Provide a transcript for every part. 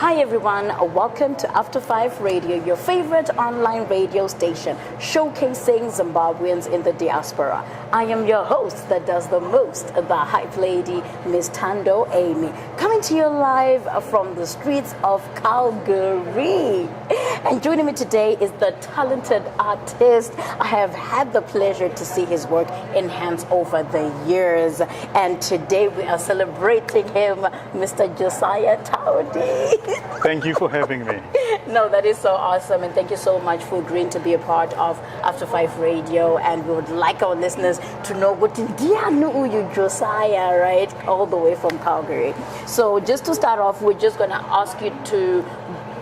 Hi everyone, welcome to After5 Radio, your favorite online radio station, showcasing Zimbabweans in the diaspora. I am your host that does the most, the hype lady, Miss ThandoAmy, coming to you live from the streets of Calgary. And joining me today is the talented artist. I have had the pleasure to see his work enhance over the years. And today we are celebrating him, Mr. Josiah Taundi. Thank you for having me. No, that is so awesome. And thank you so much for agreeing to be a part of After5 Radio. And we would like our listeners to know what you Josiah, right? All the way from Calgary. So just to start off, we're just going to ask you to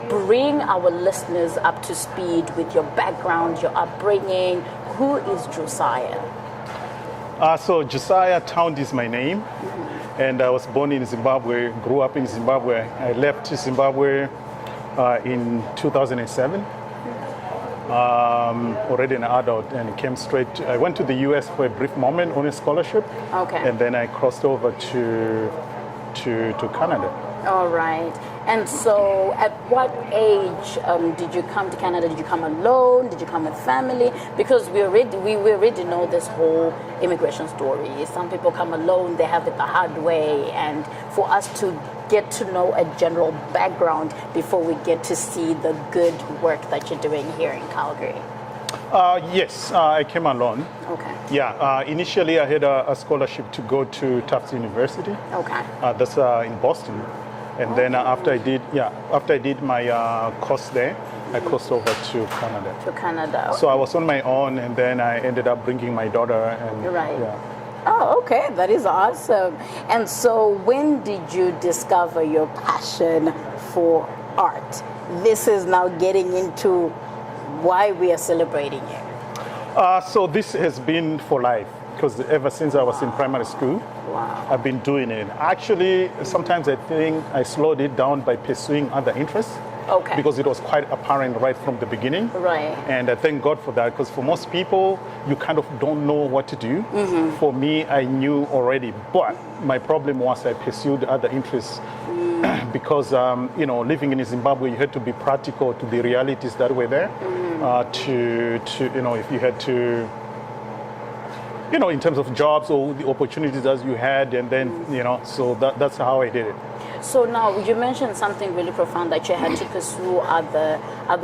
bring our listeners up to speed with your background, your upbringing. Who is Josiah? So Josiah Taundi is my name. And I was born in Zimbabwe, grew up in Zimbabwe. I left Zimbabwe in 2007, already an adult, and came straight I went to the US for a brief moment on a scholarship. Okay. And then I crossed over to Canada. All right. And so at what age did you come to Canada? Did you come alone? Did you come with family? Because we already know this whole immigration story. Some people come alone, they have it the hard way. And for us to get to know a general background before we get to see the good work that you're doing here in Calgary. Yes, I came alone. Okay. Yeah, initially I had a scholarship to go to Tufts University. Okay. That's in Boston. And then after I did my course there, I crossed over to Canada. To Canada. So I was on my own, and then I ended up bringing my daughter. And, right. Yeah. Oh, okay. That is awesome. And so when did you discover your passion for art? This is now getting into why we are celebrating here. So this has been for life, because ever since I was in primary school, I've been doing it. Actually, sometimes I think I slowed it down by pursuing other interests. Okay. Because it was quite apparent right from the beginning. Right. And I thank God for that, because for most people, you kind of don't know what to do. Mm-hmm. For me, I knew already. But my problem was I pursued other interests because, living in Zimbabwe, you had to be practical to the realities that were there. If you had to, in terms of jobs or the opportunities as you had, and then, so that's how I did it. So now you mentioned something really profound, that you had to pursue other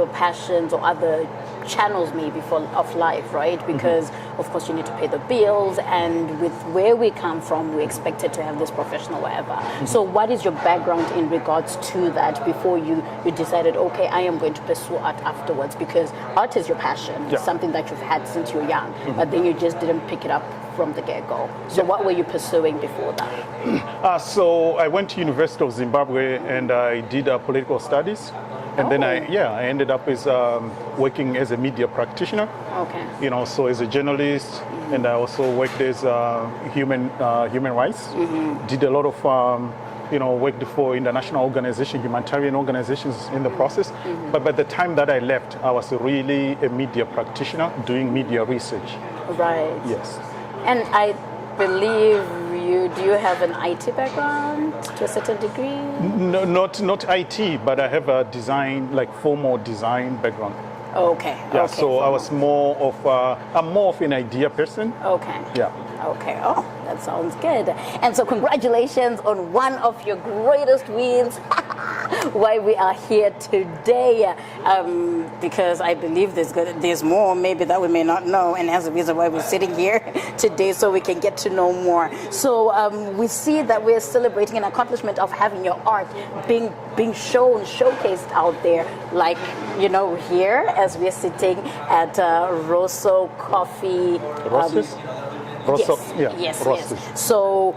passions or other channels maybe of life, right? Because of course you need to pay the bills, and with where we come from, we expected to have this professional whatever. So what is your background in regards to that before you decided, okay, I am going to pursue art afterwards? Because art is your passion, it's something that you've had since you're young, but then you just didn't pick it up from the get-go. So what were you pursuing before that? So I went to University of Zimbabwe and I did political studies. And then I ended up as working as a media practitioner. Okay. So as a journalist, and I also worked as human rights. Did a lot of worked for international organizations, humanitarian organizations in the process. But by the time that I left, I was really a media practitioner doing media research. Right. Yes. And I believe do you have an IT background to a certain degree? No, not IT, but I have a formal design background. Okay. Yeah, okay, so I was I'm more of an idea person. Okay. Yeah. Okay. Oh, that sounds good. And so congratulations on one of your greatest wins. Why we are here today, because I believe there's more maybe that we may not know, and as a reason why we're sitting here today, so we can get to know more. So we see that we're celebrating an accomplishment of having your art being showcased out there, like here as we're sitting at Rosso Coffee Roasters. Yes. Roasters. So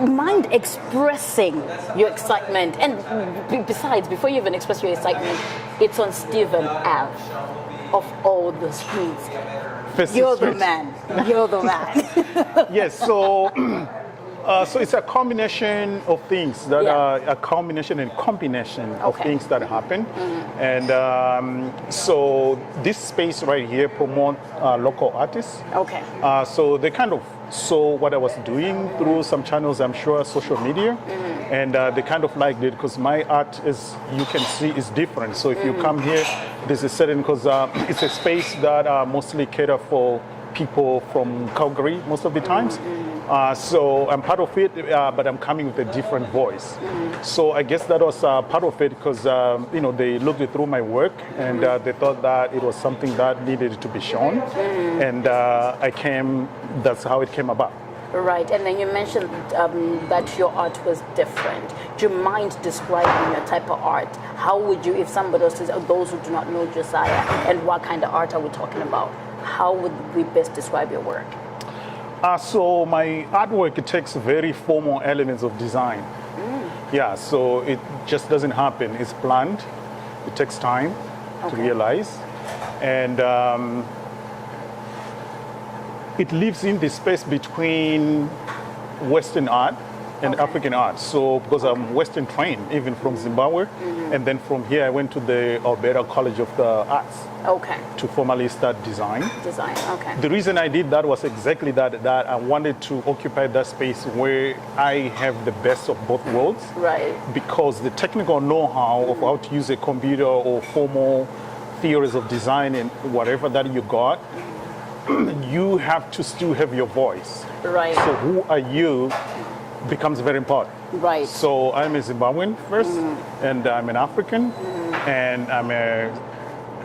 mind expressing your excitement, and besides, before you even express your excitement, it's on Stephen Ave of all the streets. You're the man. Yes, so it's a combination of things that are a combination and combination of things that happen. And so this space right here promotes local artists. Okay. So they kind of saw what I was doing through some channels, I'm sure, social media. And they kind of liked it because my art, as you can see, is different. So if you come here, there's a certain, because it's a space that mostly cater for people from Calgary most of the times. So I'm part of it, but I'm coming with a different voice. So I guess that was part of it because they looked through my work and they thought that it was something that needed to be shown. And that's how it came about. Right, and then you mentioned that your art was different. Do you mind describing your type of art? How would you, if somebody else, those who do not know Josiah, and what kind of art are we talking about? How would we best describe your work? So my artwork, it takes very formal elements of design. Yeah, so it just doesn't happen. It's planned. It takes time to realize. And it lives in the space between Western art and African art. So because I'm Western trained, even from Zimbabwe, and then from here I went to the Alberta College of the Arts to formally start design. The reason I did that was exactly that I wanted to occupy that space where I have the best of both worlds. Right. Because the technical know-how of how to use a computer or formal theories of design and whatever that you got, you have to still have your voice. Right. So who are you becomes very important. Right. So I'm a Zimbabwean first, and I'm an African, and I'm a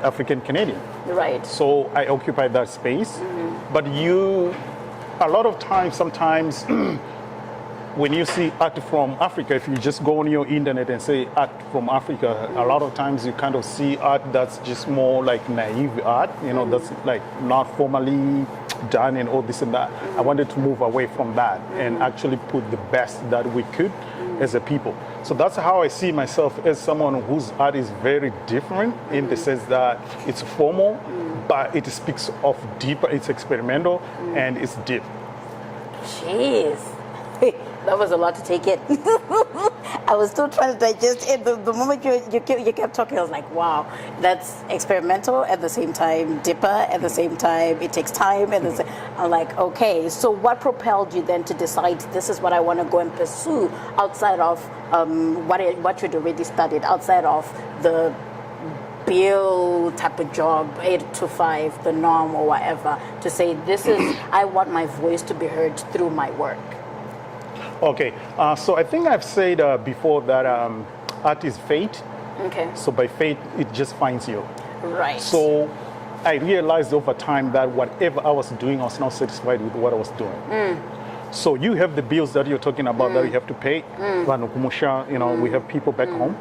African Canadian. Right. So I occupy that space. But a lot of times, sometimes, when you see art from Africa, if you just go on your internet and say art from Africa, a lot of times you kind of see art that's just more like naive art, that's like not formally done and all this and that. I wanted to move away from that and actually put the best that we could as a people. So that's how I see myself, as someone whose art is very different in the sense that it's formal, but it speaks of deeper, it's experimental, and it's deep. Jeez. That was a lot to take in. I was still trying to digest it. The moment you kept talking, I was like, wow, that's experimental at the same time, dipper at the same time, it takes time. I'm like, okay, so what propelled you then to decide this is what I want to go and pursue outside of what you'd already studied, outside of the bill type of job, 8 to 5, the norm or whatever, to say this is, I want my voice to be heard through my work? Okay, so I think I've said before that art is fate. Okay. So by fate, it just finds you. Right. So I realized over time that whatever I was doing, I was not satisfied with what I was doing. So you have the bills that you're talking about that you have to pay. We have people back home,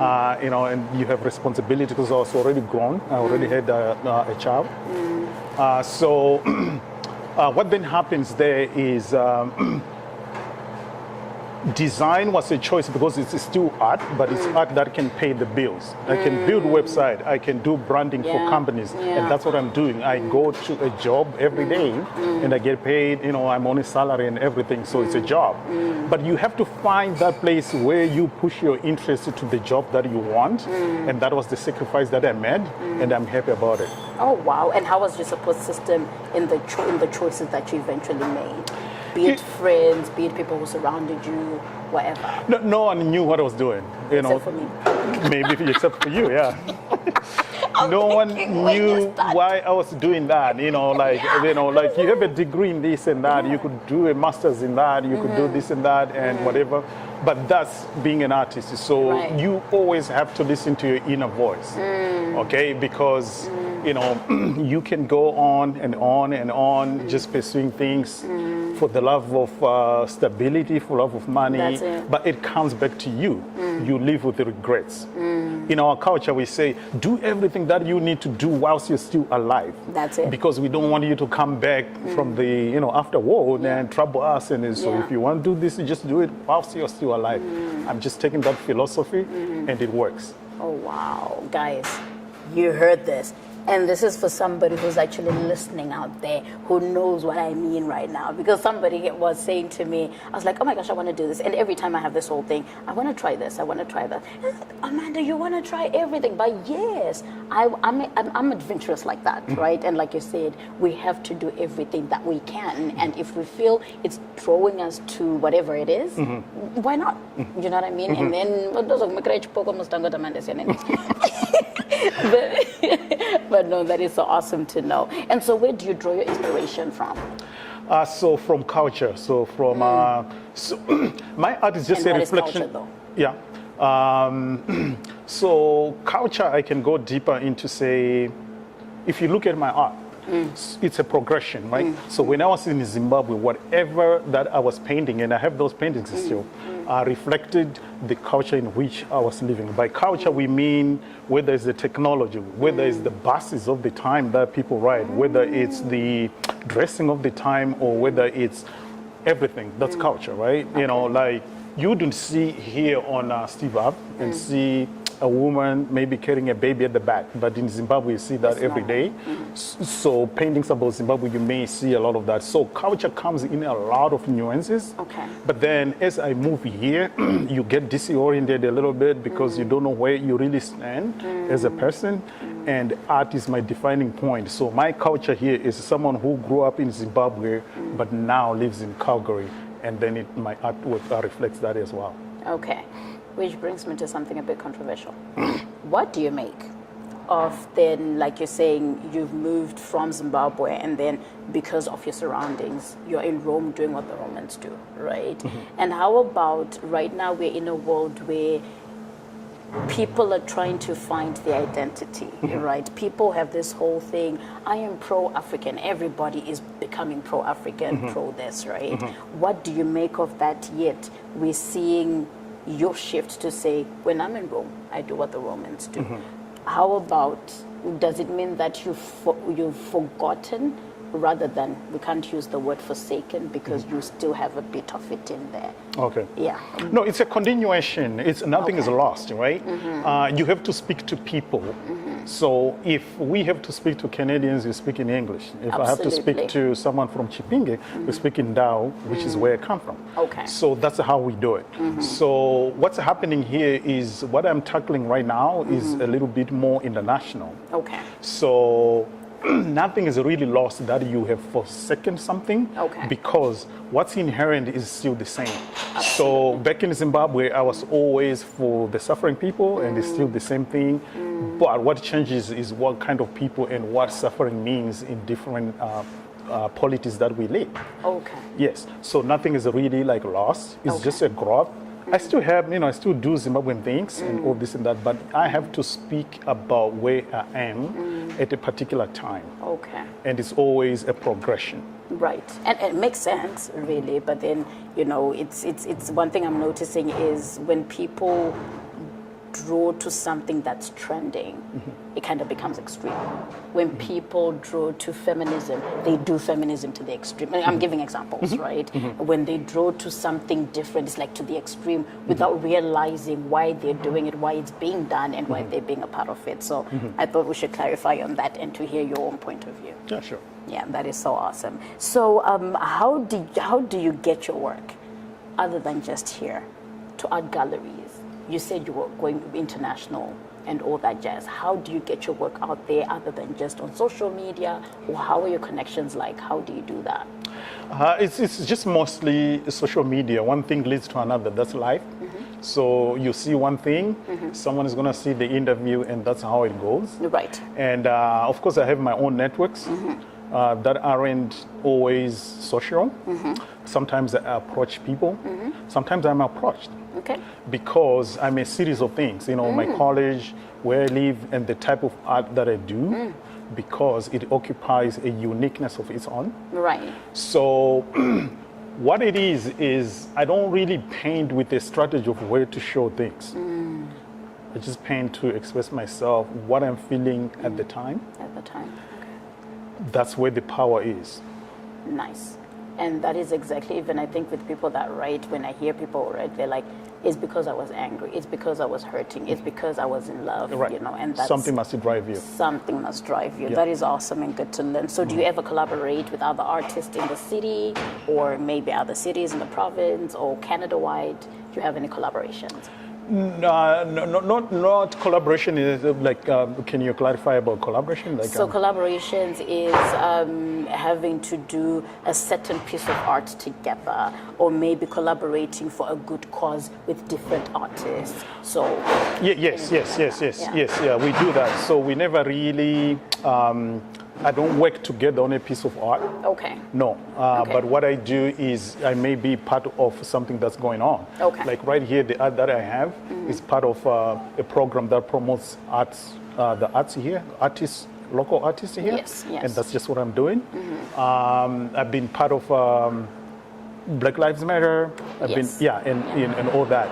and you have responsibility because I was already grown. I already had a child. So what then happens there is design was a choice because it's still art, but it's art that can pay the bills. I can build website, I can do branding for companies, and that's what I'm doing. I go to a job every day and I get paid, I'm on a salary and everything, so it's a job. But you have to find that place where you push your interest to the job that you want, and that was the sacrifice that I made, and I'm happy about it. Oh wow, and how was your support system in the choices that you eventually made? Be it friends, be it people who surrounded you, whatever. No one knew what I was doing. Except for me. Maybe except for you, yeah. No one knew why I was doing that. Like you have a degree in this and that. You could do a master's in that. You could do this and that and whatever. But that's being an artist. So you always have to listen to your inner voice, okay? Because you can go on and on and on, just pursuing things for the love of stability, for love of money, but it comes back to you. You live with the regrets. In our culture, we say, do everything that you need to do whilst you're still alive. That's it. Because we don't want you to come back from the, afterward and trouble us. And so if you want to do this, you just do it whilst you're still alive. I'm just taking that philosophy and it works. Oh, wow. Guys, you heard this. And this is for somebody who's actually listening out there, who knows what I mean right now. Because somebody was saying to me, I was like, oh my gosh, I want to do this. And every time I have this whole thing, I want to try this, I want to try that. Amanda, you want to try everything. But yes, I'm adventurous like that, right? And like you said, we have to do everything that we can. And if we feel it's drawing us to whatever it is, why not? You know what I mean? And then, but no, that is so awesome to know. And so where do you draw your inspiration from? So from culture. So from so my art is just And a what is reflection. culture, though? Yeah. So culture, I can go deeper into, say, if you look at my art, it's a progression, right? So when I was in Zimbabwe, whatever that I was painting, and I have those paintings still, reflected the culture in which I was living. By culture, we mean whether it's the technology, whether it's the buses of the time that people ride, whether it's the dressing of the time, or whether it's everything. That's culture, right? You know, like you don't see here on Steve Ave and see a woman maybe carrying a baby at the back, but in Zimbabwe you see that every day. So paintings about Zimbabwe, you may see a lot of that. So culture comes in a lot of nuances. Okay. But then as I move here, you get disoriented a little bit because you don't know where you really stand as a person. And art is my defining point. So my culture here is someone who grew up in Zimbabwe, but now lives in Calgary. And then my artwork reflects that as well. Okay. Which brings me to something a bit controversial. What do you make of then, like you're saying, you've moved from Zimbabwe and then because of your surroundings, you're in Rome doing what the Romans do, right? And how about right now we're in a world where people are trying to find their identity, right? People have this whole thing, I am pro-African. Everybody is becoming pro-African, pro this, right? What do you make of that? Yet we're seeing your shift to say, when I'm in Rome, I do what the Romans do. How about, does it mean that you've forgotten, rather than, we can't use the word forsaken because you still have a bit of it in there? Okay. Yeah. No, it's a continuation. It's nothing is lost, right? You have to speak to people. So if we have to speak to Canadians, we speak in English. If I have to speak to someone from Chipinge, we speak in Dao, which is where I come from. Okay. So that's how we do it. So what's happening here is what I'm tackling right now is a little bit more international. Okay. So nothing is really lost that you have forsaken something, because what's inherent is still the same. So back in Zimbabwe, I was always for the suffering people, and it's still the same thing. But what changes is what kind of people and what suffering means in different polities that we live. Okay. Yes. So nothing is really like lost. It's just a growth. I still have, I still do Zimbabwean things and all this and that, but I have to speak about where I am at a particular time. Okay. And it's always a progression. Right. And it makes sense, really. But then, it's one thing I'm noticing is when people draw to something that's trending, it kind of becomes extreme. When people draw to feminism, they do feminism to the extreme. I'm giving examples, right? When they draw to something different, it's like to the extreme without realizing why they're doing it, why it's being done, and why they're being a part of it. So I thought we should clarify on that and to hear your own point of view. Yeah, sure. Yeah, that is so awesome. So how do you get your work, other than just here, to art galleries? You said you were going international and all that jazz. How do you get your work out there other than just on social media? Or how are your connections like? How do you do that? It's just mostly social media. One thing leads to another. That's life. So you see one thing, someone is going to see the interview, and that's how it goes. Right. And of course, I have my own networks that aren't always social. Sometimes I approach people. Sometimes I'm approached. Okay. Because I'm a series of things, my college, where I live, and the type of art that I do, because it occupies a uniqueness of its own. Right. So what it is I don't really paint with a strategy of where to show things. I just paint to express myself, what I'm feeling at the time. At the time. Okay. That's where the power is. Nice. And that is exactly, even I think with people that write, when I hear people write, they're like, it's because I was angry, it's because I was hurting, it's because I was in love, Right. you know, and that's Something must drive you. something must drive you. Yeah. That is awesome and good to learn. So do you ever collaborate with other artists in the city, or maybe other cities in the province, or Canada-wide? Do you have any collaborations? No, not collaboration. Is like, can you clarify about collaboration? Like, So collaborations is having to do a certain piece of art together, or maybe collaborating for a good cause with different artists. So yes, Yeah. we do that. So we never really. I don't work together on a piece of art. okay, No, Okay. but what I do is I may be part of something that's going on. Okay. Like right here, the art that I have is part of a program that promotes arts, the arts here, artists, local artists here. Yes, yes. And that's just what I'm doing. I've been part of Black Lives Matter. I've Yes. been, and all that.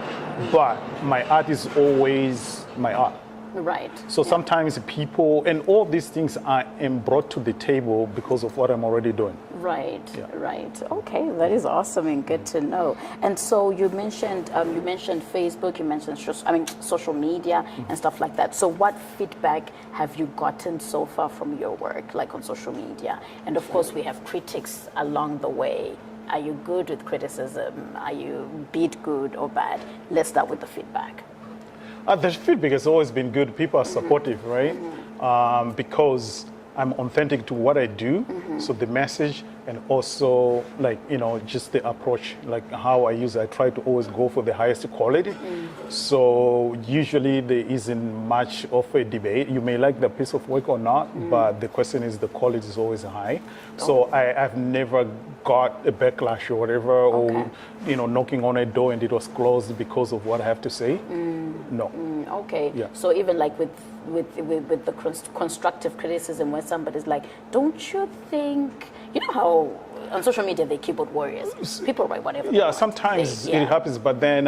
But my art is always my art. right. So sometimes people, and all these things I am brought to the table because of what I'm already doing. Right, Yeah. right. Okay, that is awesome and good to know. And so you mentioned Facebook, you mentioned social media and stuff like that. So what feedback have you gotten so far from your work, like on social media? And of course, we have critics along the way. Are you good with criticism? Are you beat good or bad? Let's start with the feedback. The feedback has always been good. People are supportive, right? Because I'm authentic to what I do. So the message, and also just the approach, like how I use it. I try to always go for the highest quality. So usually there isn't much of a debate. You may like the piece of work or not, but the question is the quality is always high. So I've never got a backlash or whatever, or knocking on a door and it was closed because of what I have to say. No. Okay. Yeah. So even like with the constructive criticism, where somebody's like, "Don't you think?" You know how on social media they're keyboard warriors. People write whatever. they Yeah, want. sometimes They- yeah. it happens, but then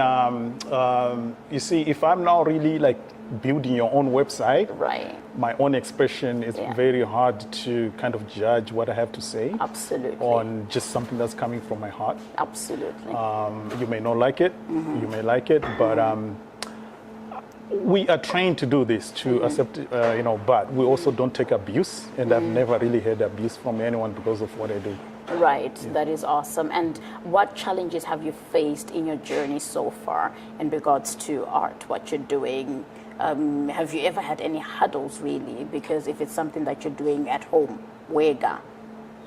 you see, if I'm not really like building your own website, Right. my own expression is Yeah. very hard to kind of judge what I have to say Absolutely. on just something that's coming from my heart. Absolutely. You may not like it, you may like it, but we are trained to do this, to accept, but we also don't take abuse, and I've never really had abuse from anyone because of what I do. Right, that is awesome. And what challenges have you faced in your journey so far in regards to art, what you're doing? Have you ever had any hurdles, really? Because if it's something that you're doing at home, wega,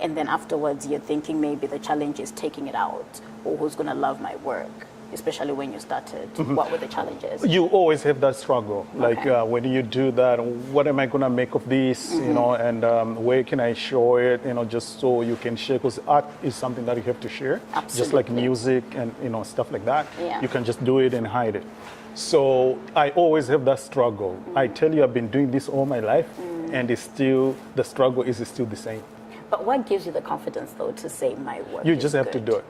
and then afterwards you're thinking maybe the challenge is taking it out, or who's going to love my work, especially when you started. What were the challenges? You always have that struggle. Like Okay. when you do that, what am I going to make of this? And where can I show it? Just so you can share. Because art is something that you have to share. Just like Absolutely. music and stuff like that. Yeah. You can just do it and hide it. So I always have that struggle. I tell you, I've been doing this all my life, and it's still, the struggle is still the same. But what gives you the confidence, though, to say my work You is just have to good? do it.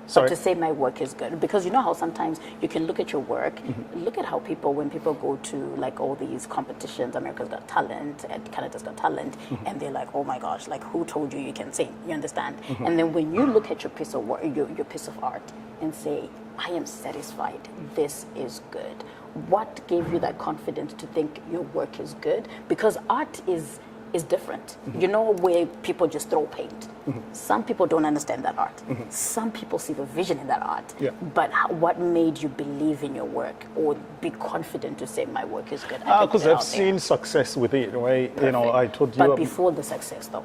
But Sorry. to say my work is good, because you know how sometimes you can look at your work, look at how when people go to like all these competitions, America's Got Talent and Canada's Got Talent, and they're like, oh my gosh, like who told you you can sing? You understand? And then when you look at your piece of work, your piece of art, and say, I am satisfied, this is good. What gave you that confidence to think your work is good? Because art is different. You know, where people just throw paint. Some people don't understand that art. Some people see the vision in that art. Yeah. But what made you believe in your work or be confident to say my work is good? I can Because put it I've out there. seen success with it, right? I told you. But before the success, though.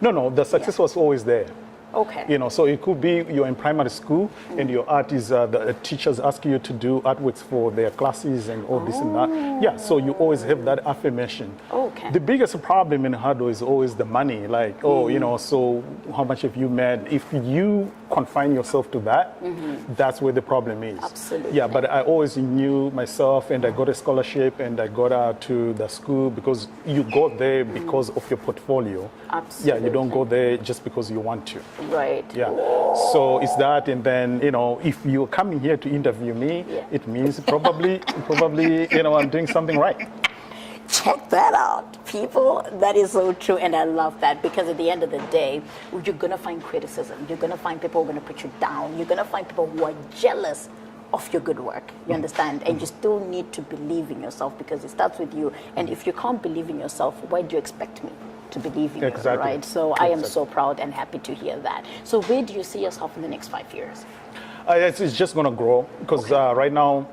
No, the success was always there. Okay. So it could be you're in primary school and your art is the teachers ask you to do artworks for their classes and all this and that. Yeah, so you always have that affirmation. Okay. The biggest problem in hurdle is always the money. Like, so how much have you made? If you confine yourself to that, that's where the problem is. Absolutely. Yeah, but I always knew myself, and I got a scholarship, and I got out to the school because you go there because of your portfolio. Absolutely. Yeah, you don't go there just because you want to. Right. Yeah. So it's that, and then if you're coming here to interview me, Yeah. it means probably I'm doing something right. Check that out, people. That is so true, and I love that, because at the end of the day, you're going to find criticism. You're going to find people who are going to put you down. You're going to find people who are jealous of your good work. You understand? And you still need to believe in yourself, because it starts with you. And if you can't believe in yourself, why do you expect me to believe in you, right? So I am so proud and happy to hear that. So where do you see yourself in the next 5 years? It's just going to grow, because right now,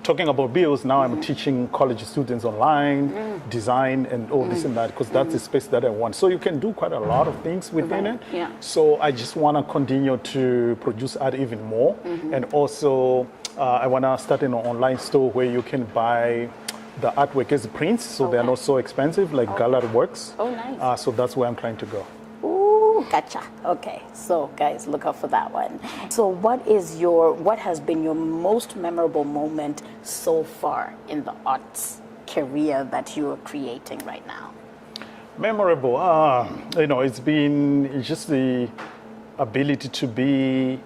talking about bills, now I'm teaching college students online, design, and all this and that, because that's the space that I want. So you can do quite a lot of things within it. Yeah. So I just want to continue to produce art even more. And also, I want to start an online store where you can buy the artwork as prints, so they're not so expensive, like gallery works. Oh, nice. So that's where I'm trying to go. Gotcha. Okay, so guys, look out for that one. So what has been your most memorable moment so far in the arts career that you are creating right now? Memorable, it's just the ability to be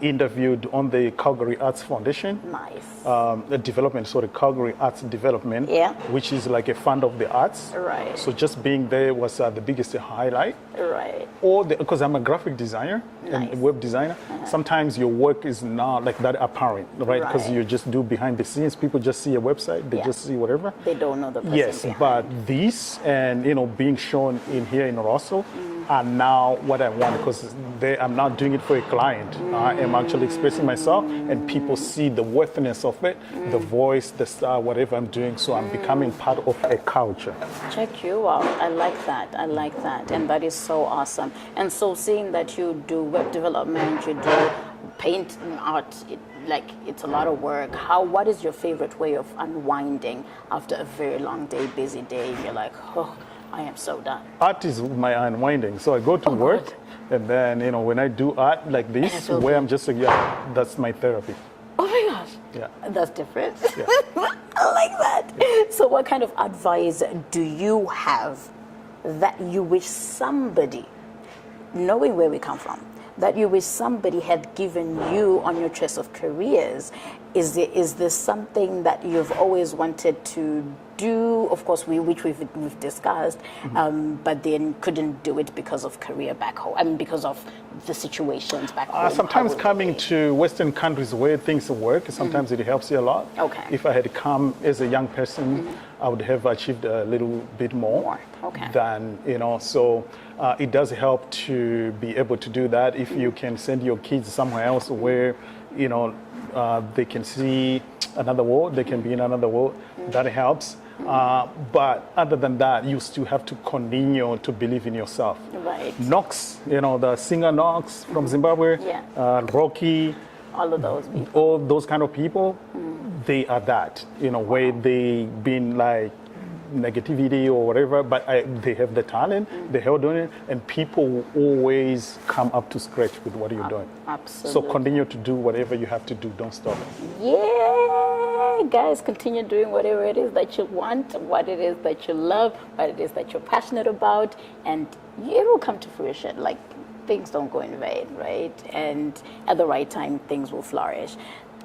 interviewed on the Calgary Arts Foundation. Nice. The Calgary Arts Development, which is like a fund of the arts. Right. So just being there was the biggest highlight. Right. Because I'm a graphic designer and a web designer, sometimes your work is not like that apparent, right? Because you just do behind the scenes. People just see a website, they just see whatever. They don't know the person behind. But this and being shown in here in Rosso are now what I want, because I'm not doing it for a client. I am actually expressing myself, and people see the worthiness of it, the voice, the style, whatever I'm doing. So I'm becoming part of a culture. Check you out. I like that. And that is so awesome. And so seeing that you do web development, you do paint and art, it's a lot of work. What is your favorite way of unwinding after a very long day, busy day? You're like, oh, I am so done. Art is my unwinding. So I go to work, and then, when I do art like this, where I'm just like, that's my therapy. Oh my gosh. Yeah. That's different. Yeah. I like that. Yeah. So what kind of advice do you have that you wish somebody, knowing where we come from, that you wish somebody had given you on your choice of careers? Is there something that you've always wanted to do, of course, which we've discussed, but then couldn't do it because of career back home? I mean, because of the situations back home. Sometimes coming to Western countries where things work, sometimes it helps you a lot. Okay. If I had come as a young person, I would have achieved a little bit more. Okay. Than, so it does help to be able to do that. If you can send your kids somewhere else where, they can see another world, they can be in another world, that helps. But other than that, you still have to continue to believe in yourself. Right. Knox, the singer Knox from Zimbabwe, Rocky, all of those people. All those kind of people, they are that, where they've been like negativity or whatever, but they have the talent, they held on it, and people will always come up to scratch with what you're doing. Absolutely. So continue to do whatever you have to do. Don't stop. Yeah, guys, continue doing whatever it is that you want, what it is that you love, what it is that you're passionate about, and it will come to fruition. Like, things don't go in vain, right? And at the right time, things will flourish.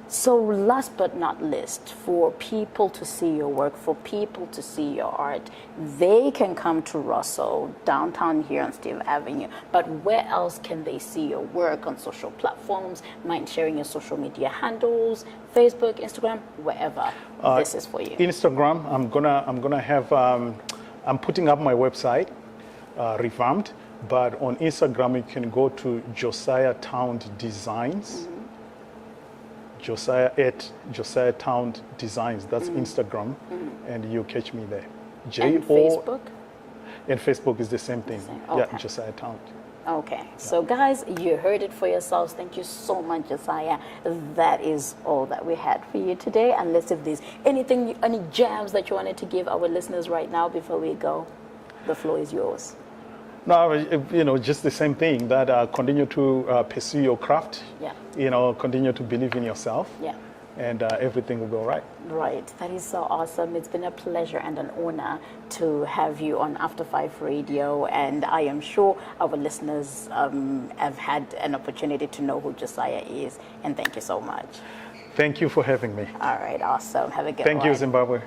So last but not least, for people to see your work, for people to see your art, they can come to Rosso, downtown here on Stephen Avenue. But where else can they see your work on social platforms? Mind sharing your social media handles, Facebook, Instagram, wherever. This is for you. Instagram, I'm gonna have, I'm putting up my website, revamped. But on Instagram, you can go to Josiah Taundi Designs. Josiah Taundi Designs. That's Instagram, and you catch me there. And Facebook? And Facebook is the same thing. Okay. Yeah, Josiah Taundi. Okay, so guys, you heard it for yourselves. Thank you so much, Josiah. That is all that we had for you today. Unless if there's any jams that you wanted to give our listeners right now before we go, the floor is yours. No, just the same thing, that continue to pursue your craft. Yeah. Continue to believe in yourself. Yeah. And everything will go right. Right. That is so awesome. It's been a pleasure and an honor to have you on After5 Radio. And I am sure our listeners have had an opportunity to know who Josiah is. And thank you so much. Thank you for having me. All right. Awesome. Have a good one. Thank you, Zimbabwe.